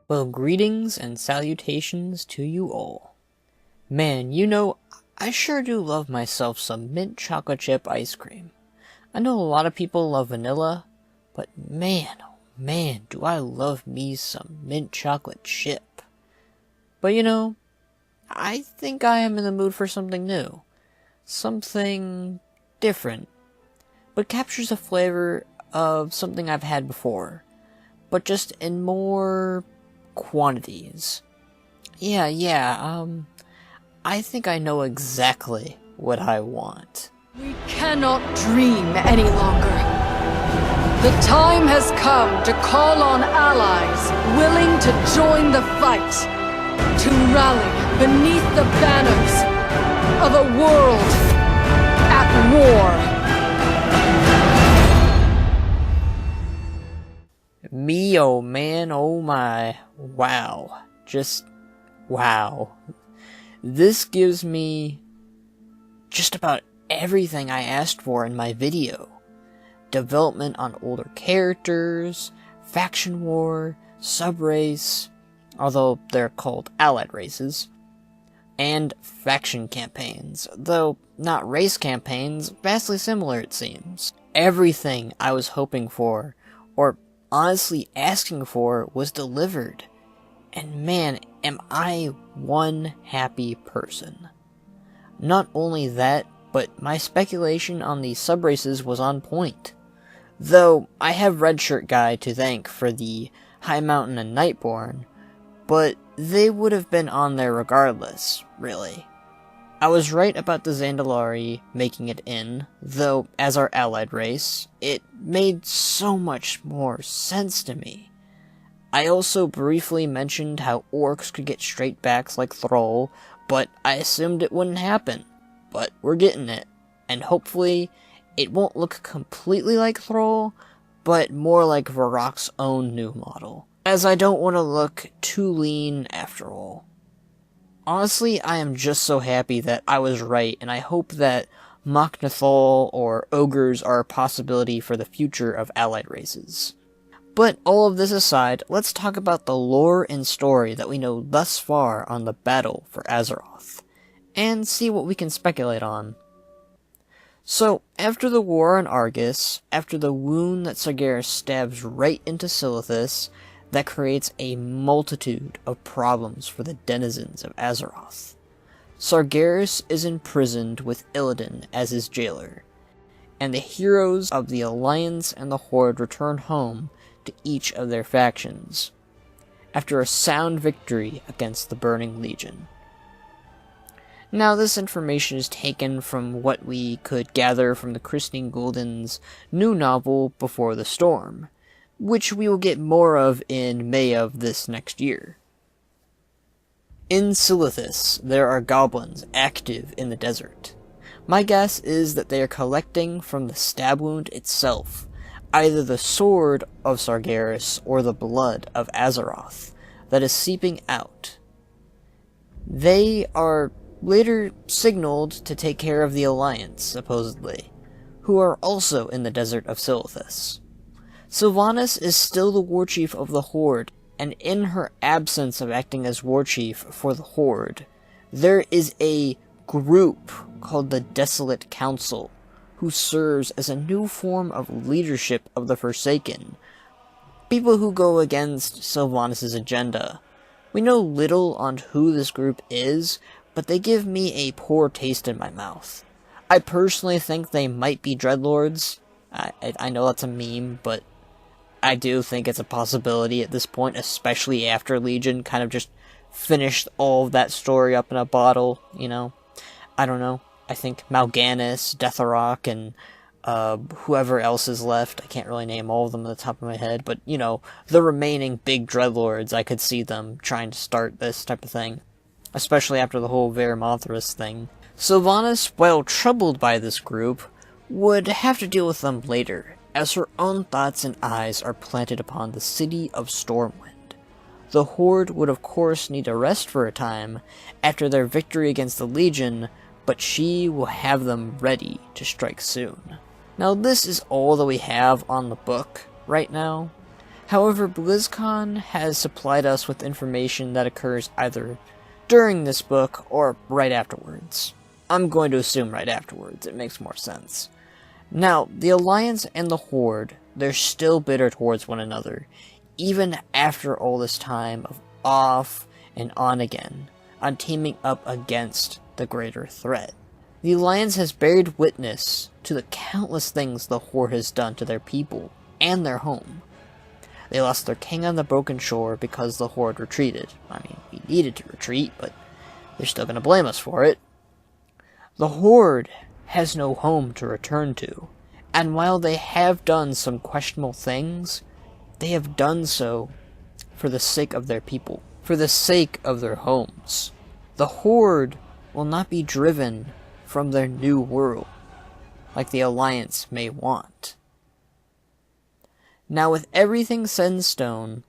Well, greetings and salutations to you all. Man, you know, I sure do love myself some mint chocolate chip ice cream. I know a lot of people love vanilla, but man, oh man, do I love me some mint chocolate chip. But you know, I think I am in the mood for something new. Something different, but captures the flavor of something I've had before, but just in more quantities. I think I know exactly what I want. We cannot dream any longer. The time has come to call on allies willing to join the fight, to rally beneath the banners of a world at war. Me, oh man, oh my, wow. Just, wow. This gives me just about everything I asked for in my video. Development on older characters, faction war, subrace, although they're called allied races, and faction campaigns, though not race campaigns, vastly similar it seems. Everything I was hoping for, or honestly asking for, was delivered. And man, am I one happy person. Not only that, but my speculation on the subraces was on point. Though I have Redshirt Guy to thank for the High Mountain and Nightborn, but they would have been on there regardless, really. I was right about the Zandalari making it in, though as our allied race, it made so much more sense to me. I also briefly mentioned how orcs could get straight backs like Thrall, but I assumed it wouldn't happen. But we're getting it, and hopefully it won't look completely like Thrall, but more like Varrock's own new model, as I don't want to look too lean after all. Honestly, I am just so happy that I was right, and I hope that Mok'Nathal or ogres are a possibility for the future of allied races. But all of this aside, let's talk about the lore and story that we know thus far on the battle for Azeroth, and see what we can speculate on. So, after the war on Argus, after the wound that Sargeras stabs right into Silithus, that creates a multitude of problems for the denizens of Azeroth. Sargeras is imprisoned with Illidan as his jailer, and the heroes of the Alliance and the Horde return home to each of their factions, after a sound victory against the Burning Legion. Now, this information is taken from what we could gather from the Christine Golden's new novel, Before the Storm, which we will get more of in May of this next year. In Silithus, there are goblins active in the desert. My guess is that they are collecting from the stab wound itself, either the sword of Sargeras or the blood of Azeroth that is seeping out. They are later signaled to take care of the Alliance, supposedly, who are also in the desert of Silithus. Sylvanas is still the warchief of the Horde, and in her absence of acting as warchief for the Horde, there is a group called the Desolate Council, who serves as a new form of leadership of the Forsaken. People who go against Sylvanas' agenda. We know little on who this group is, but they give me a poor taste in my mouth. I personally think they might be Dreadlords. I know that's a meme, but I do think it's a possibility at this point, especially after Legion kind of just finished all of that story up in a bottle, you know? I don't know. I think Mal'Ganis, Deathrok, and whoever else is left. I can't really name all of them at the top of my head, but, you know, the remaining big Dreadlords, I could see them trying to start this type of thing, especially after the whole Veramothras thing. Sylvanas, while troubled by this group, would have to deal with them later, as her own thoughts and eyes are planted upon the city of Stormwind. The Horde would of course need to rest for a time after their victory against the Legion, but she will have them ready to strike soon. Now, this is all that we have on the book right now. However, BlizzCon has supplied us with information that occurs either during this book or right afterwards. I'm going to assume right afterwards, it makes more sense. Now, the Alliance and the Horde, they're still bitter towards one another, even after all this time of off and on again, on teaming up against the greater threat. The Alliance has bared witness to the countless things the Horde has done to their people and their home. They lost their king on the Broken Shore because the Horde retreated. I mean, we needed to retreat, but they're still going to blame us for it. The Horde has no home to return to, and while they have done some questionable things, they have done so for the sake of their people, for the sake of their homes. The Horde will not be driven from their new world, like the Alliance may want. Now, with everything set in stone,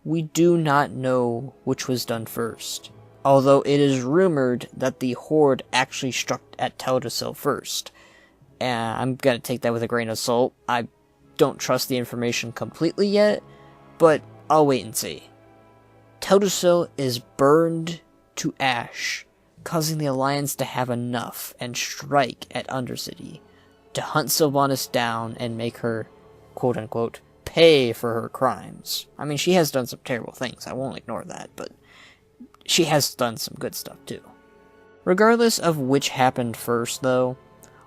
we do not know which was done first, although it is rumored that the Horde actually struck at Teldrassil first. I'm gonna take that with a grain of salt. I don't trust the information completely yet, but I'll wait and see. Teldrassil is burned to ash, causing the Alliance to have enough and strike at Undercity to hunt Sylvanas down and make her, quote-unquote, pay for her crimes. I mean, she has done some terrible things, I won't ignore that, but she has done some good stuff too. Regardless of which happened first, though,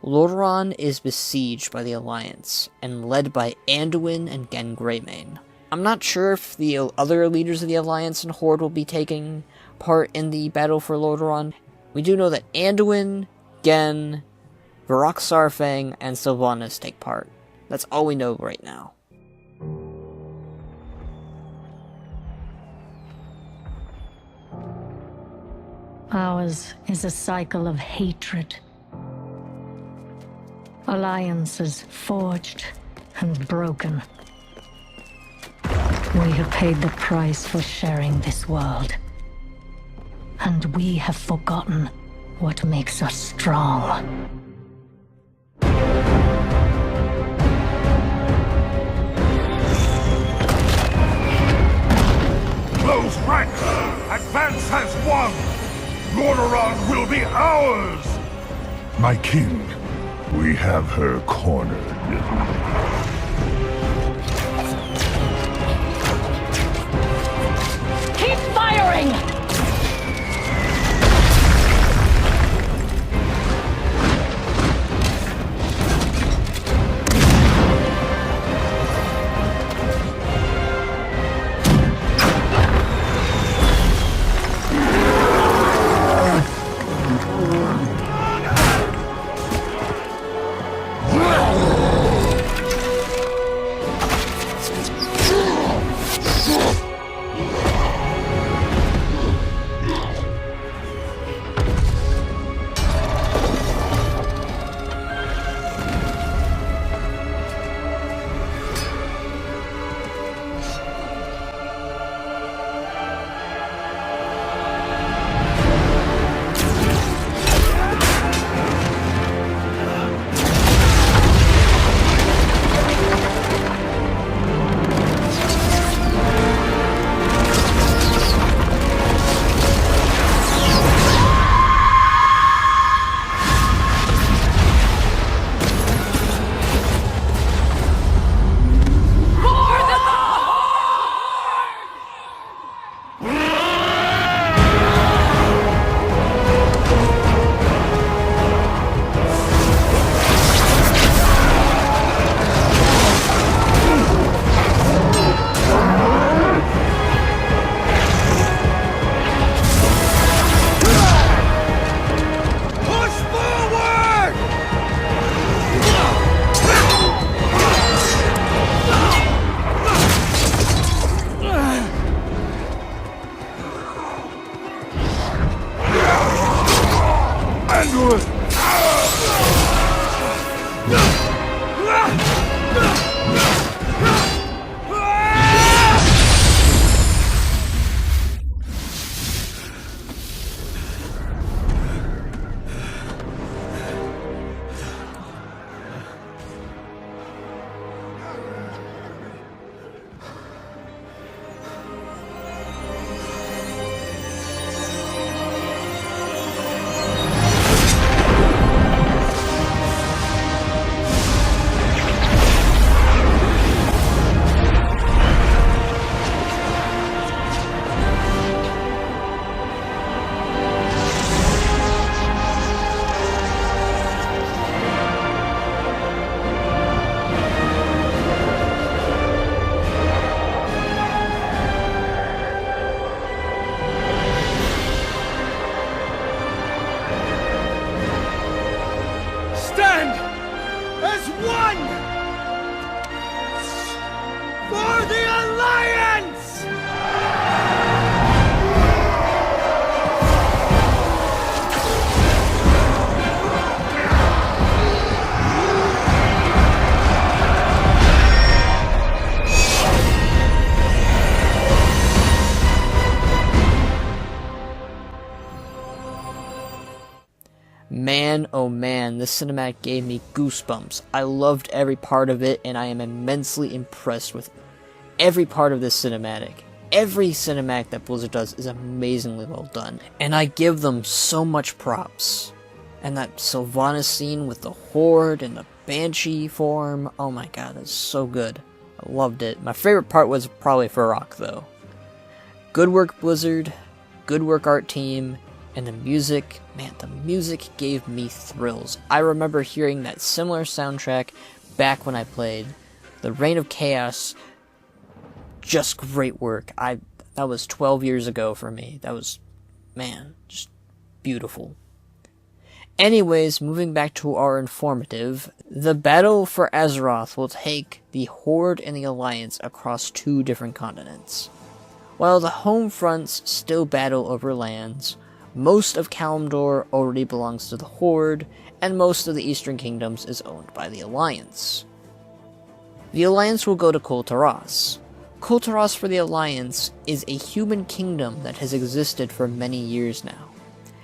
Lordaeron is besieged by the Alliance, and led by Anduin and Gen Greymane. I'm not sure if the other leaders of the Alliance and Horde will be taking part in the battle for Lordaeron. We do know that Anduin, Gen, Varrock Sarfang, and Sylvanas take part. That's all we know right now. Ours is a cycle of hatred. Alliances forged and broken. We have paid the price for sharing this world. And we have forgotten what makes us strong. Close ranks! Advance has won! Lordaeron will be ours! My king, we have her cornered. Keep firing! man, oh man, this cinematic gave me goosebumps. I loved every part of it, and I am immensely impressed with every part of this cinematic. Every cinematic that Blizzard does is amazingly well done, and I give them so much props. And that Sylvanas scene with the Horde and the Banshee form, oh my god, that's so good. I loved it. My favorite part was probably Farok, though. Good work, Blizzard. Good work, art team. And the music, man, the music gave me thrills. I remember hearing that similar soundtrack back when I played The Reign of Chaos. Just great work. That was 12 years ago for me. That was, man, just beautiful. Anyways, moving back to our informative, the battle for Azeroth will take the Horde and the Alliance across 2 different continents. While the home fronts still battle over lands, most of Kalimdor already belongs to the Horde, and most of the Eastern Kingdoms is owned by the Alliance. The Alliance will go to Kul Tiras. Kul Tiras for the Alliance is a human kingdom that has existed for many years now.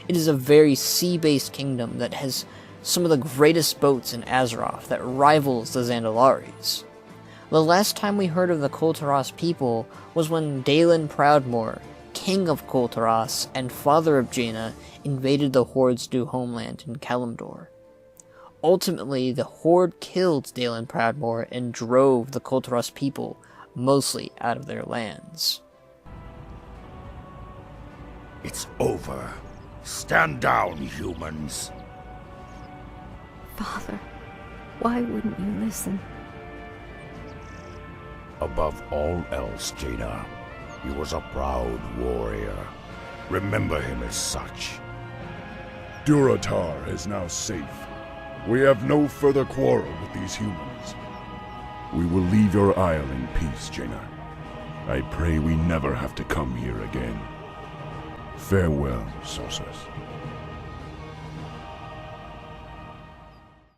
It is a very sea-based kingdom that has some of the greatest boats in Azeroth that rivals the Zandalaris. The last time we heard of the Kul Tiras people was when Dalen Proudmoore, king of Kul Tiras and father of Jaina, invaded the Horde's new homeland in Kalimdor. Ultimately, the Horde killed Dalen Proudmoore and drove the Kul Tiras people mostly out of their lands. It's over. Stand down, humans. Father, why wouldn't you listen? Above all else, Jaina, he was a proud warrior. Remember him as such. Durotar is now safe. We have no further quarrel with these humans. We will leave your isle in peace, Jaina. I pray we never have to come here again. Farewell, Sosus.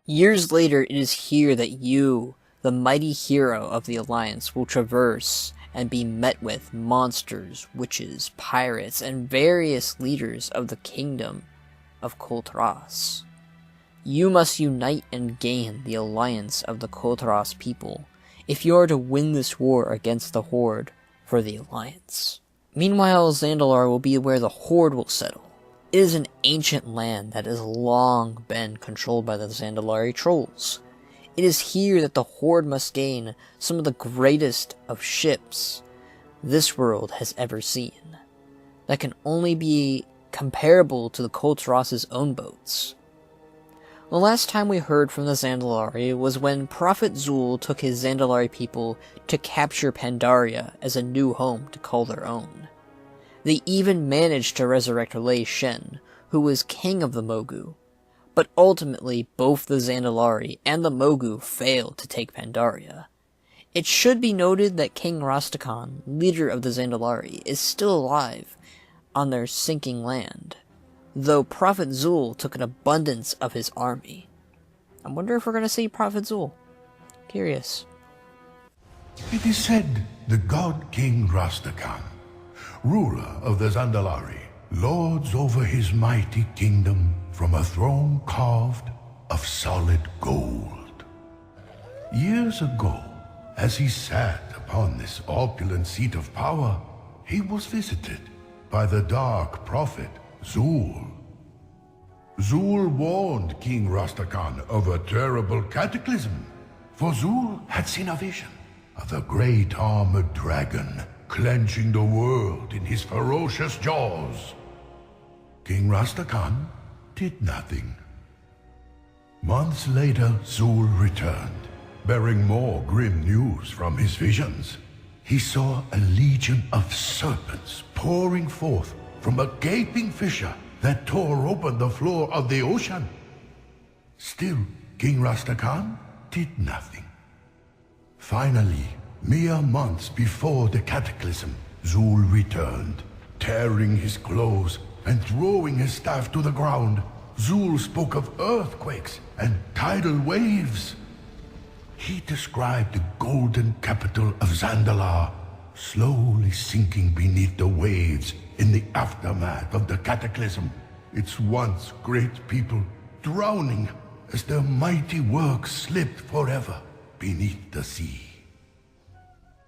Years later, it is here that you, the mighty hero of the Alliance, will traverse and be met with monsters, witches, pirates, and various leaders of the kingdom of Kul Tiras. You must unite and gain the alliance of the Kul Tiras people if you are to win this war against the Horde for the Alliance. Meanwhile, Zandalar will be where the Horde will settle. It is an ancient land that has long been controlled by the Zandalari trolls. It is here that the Horde must gain some of the greatest of ships this world has ever seen, that can only be comparable to the Kul Tiras' own boats. The last time we heard from the Zandalari was when Prophet Zul took his Zandalari people to capture Pandaria as a new home to call their own. They even managed to resurrect Lei Shen, who was king of the Mogu, but ultimately both the Zandalari and the Mogu failed to take Pandaria. It should be noted that King Rastakhan, leader of the Zandalari, is still alive on their sinking land, though Prophet Zul took an abundance of his army. I wonder if we're going to see Prophet Zul. Curious. It is said the god King Rastakhan, ruler of the Zandalari, lords over his mighty kingdom from a throne carved of solid gold. Years ago, as he sat upon this opulent seat of power, he was visited by the dark prophet Zul. Zul warned King Rastakhan of a terrible cataclysm, for Zul had seen a vision of the great armored dragon clenching the world in his ferocious jaws. King Rastakhan did nothing. Months later, Zul returned, bearing more grim news from his visions. He saw a legion of serpents pouring forth from a gaping fissure that tore open the floor of the ocean. Still, King Rastakhan did nothing. Finally, mere months before the cataclysm, Zul returned, tearing his clothes and throwing his staff to the ground. Zul spoke of earthquakes and tidal waves. He described the golden capital of Zandalar slowly sinking beneath the waves in the aftermath of the cataclysm. Its once great people drowning as their mighty work slipped forever beneath the sea.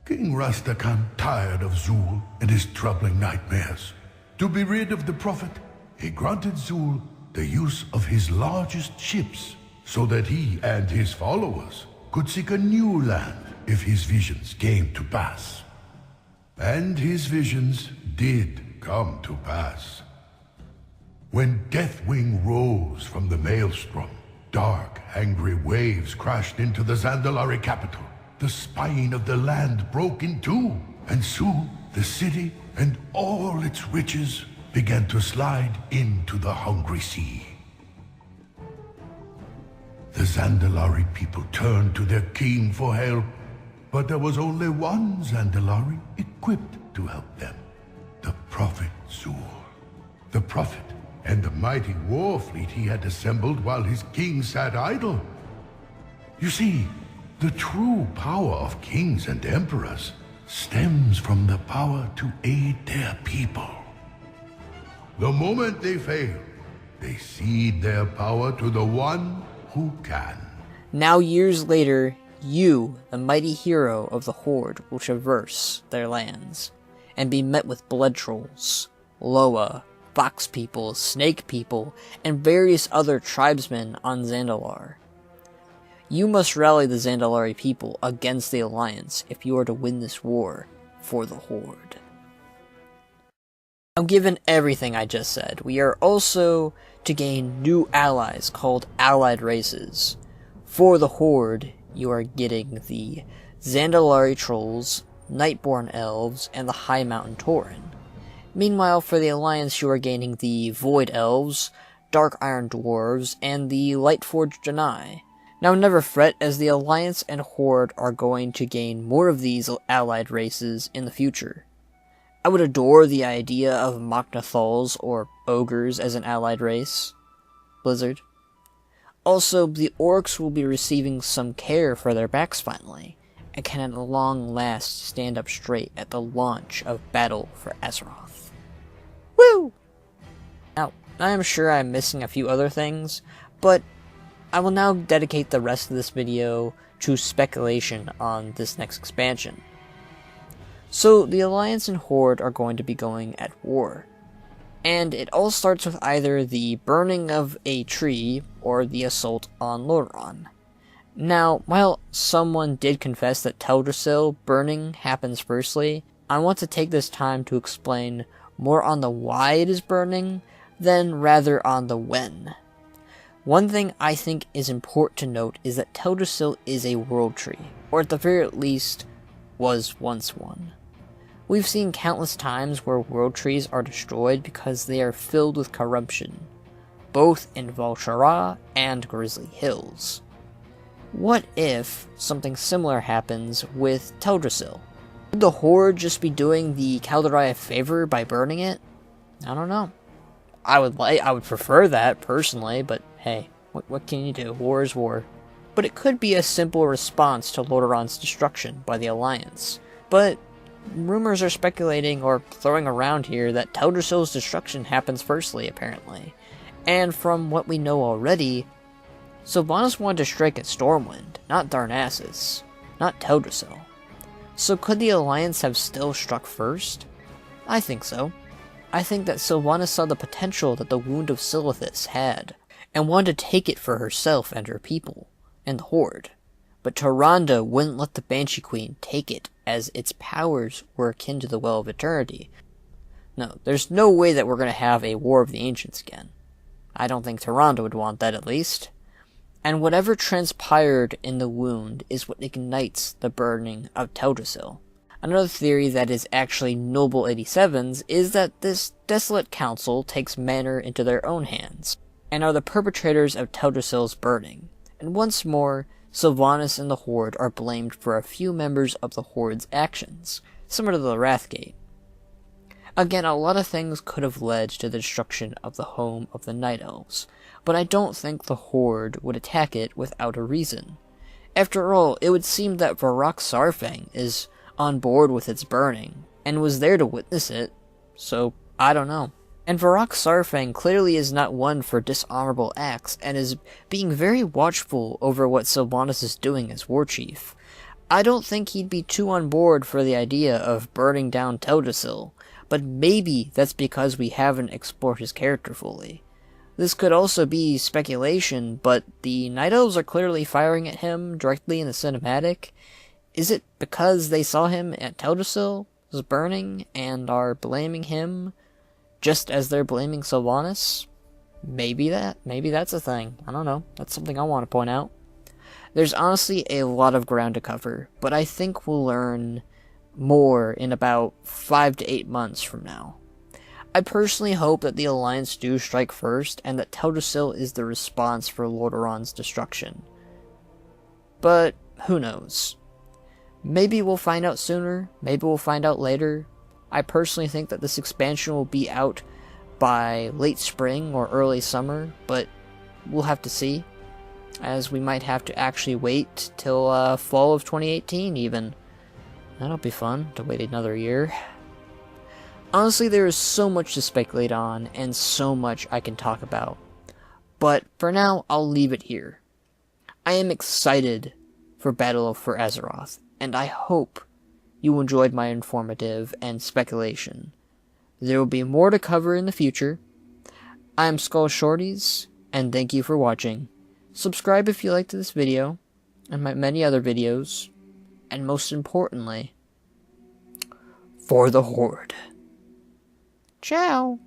King Rastakhan tired of Zul and his troubling nightmares. To be rid of the prophet, he granted Zul the use of his largest ships so that he and his followers could seek a new land if his visions came to pass. And his visions did come to pass. When Deathwing rose from the maelstrom, dark, angry waves crashed into the Zandalari capital. The spine of the land broke in two, and soon the city and all its riches began to slide into the hungry sea. The Zandalari people turned to their king for help, but there was only one Zandalari equipped to help them, the Prophet Zul. The Prophet and the mighty war fleet he had assembled while his king sat idle. You see, the true power of kings and emperors stems from the power to aid their people. The moment they fail, they cede their power to the one who can. Now years later, you, the mighty hero of the Horde, will traverse their lands, and be met with blood trolls, Loa, fox people, snake people, and various other tribesmen on Zandalar. You must rally the Zandalari people against the Alliance if you are to win this war for the Horde. Now, given everything I just said, we are also to gain new allies called allied races. For the Horde, you are getting the Zandalari trolls, Nightborn elves, and the High Mountain Tauren. Meanwhile, for the Alliance, you are gaining the Void elves, Dark Iron dwarves, and the Lightforged Janai. Now never fret, as the Alliance and Horde are going to gain more of these allied races in the future. I would adore the idea of Moknathals or Ogres as an allied race. Blizzard. Also, the Orcs will be receiving some care for their backs finally, and can at long last stand up straight at the launch of Battle for Azeroth. Woo! Now, I am sure I'm missing a few other things, but I will now dedicate the rest of this video to speculation on this next expansion. So, the Alliance and Horde are going to be going at war, and it all starts with either the burning of a tree or the assault on Lordaeron. Now, while someone did confess that Teldrassil burning happens firstly, I want to take this time to explain more on the why it is burning, than rather on the when. One thing I think is important to note is that Teldrassil is a world tree, or at the very least, was once one. We've seen countless times where world trees are destroyed because they are filled with corruption, both in Val'sharah and Grizzly Hills. What if something similar happens with Teldrassil? Would the Horde just be doing the Kaldari a favor by burning it? I don't know. I would prefer that, personally, but hey, what can you do? War is war. But it could be a simple response to Lordaeron's destruction by the Alliance. But rumors are speculating or throwing around here that Teldrassil's destruction happens firstly, apparently. And from what we know already, Sylvanas wanted to strike at Stormwind, not Darnassus, not Teldrassil. So could the Alliance have still struck first? I think so. I think that Sylvanas saw the potential that the Wound of Silithus had, and wanted to take it for herself and her people, and the Horde. But Tyrande wouldn't let the Banshee Queen take it, as its powers were akin to the Well of Eternity. No, there's no way that we're going to have a War of the Ancients again. I don't think Tyrande would want that, at least. And whatever transpired in the wound is what ignites the burning of Teldrassil. Another theory that is actually Noble 87's is that this desolate council takes matter into their own hands, and are the perpetrators of Teldrassil's burning. And once more, Sylvanas and the Horde are blamed for a few members of the Horde's actions, similar to the Wrathgate. Again, a lot of things could have led to the destruction of the home of the Night Elves, but I don't think the Horde would attack it without a reason. After all, it would seem that Varrock Sarfang is on board with its burning, and was there to witness it, so I don't know. And Varrock Sarfang clearly is not one for dishonorable acts, and is being very watchful over what Sylvanas is doing as war chief. I don't think he'd be too on board for the idea of burning down Teldrassil, but maybe that's because we haven't explored his character fully. This could also be speculation, but the Night Elves are clearly firing at him directly in the cinematic. Is it because they saw him at Teldrassil was burning and are blaming him just as they're blaming Sylvanas? Maybe that's a thing. I don't know. That's something I want to point out. There's honestly a lot of ground to cover, but I think we'll learn more in about 5 to 8 months from now. I personally hope that the Alliance do strike first, and that Teldrassil is the response for Lordran's destruction. But who knows? Maybe we'll find out sooner, maybe we'll find out later. I personally think that this expansion will be out by late spring or early summer, but we'll have to see, as we might have to actually wait till fall of 2018 even. That'll be fun, to wait another year. Honestly, there is so much to speculate on, and so much I can talk about. But for now, I'll leave it here. I am excited for Battle for Azeroth, and I hope you enjoyed my informative and speculation. There will be more to cover in the future. I am Skull Shorties, and thank you for watching. Subscribe if you liked this video, and my many other videos, and most importantly, for the Horde. Ciao!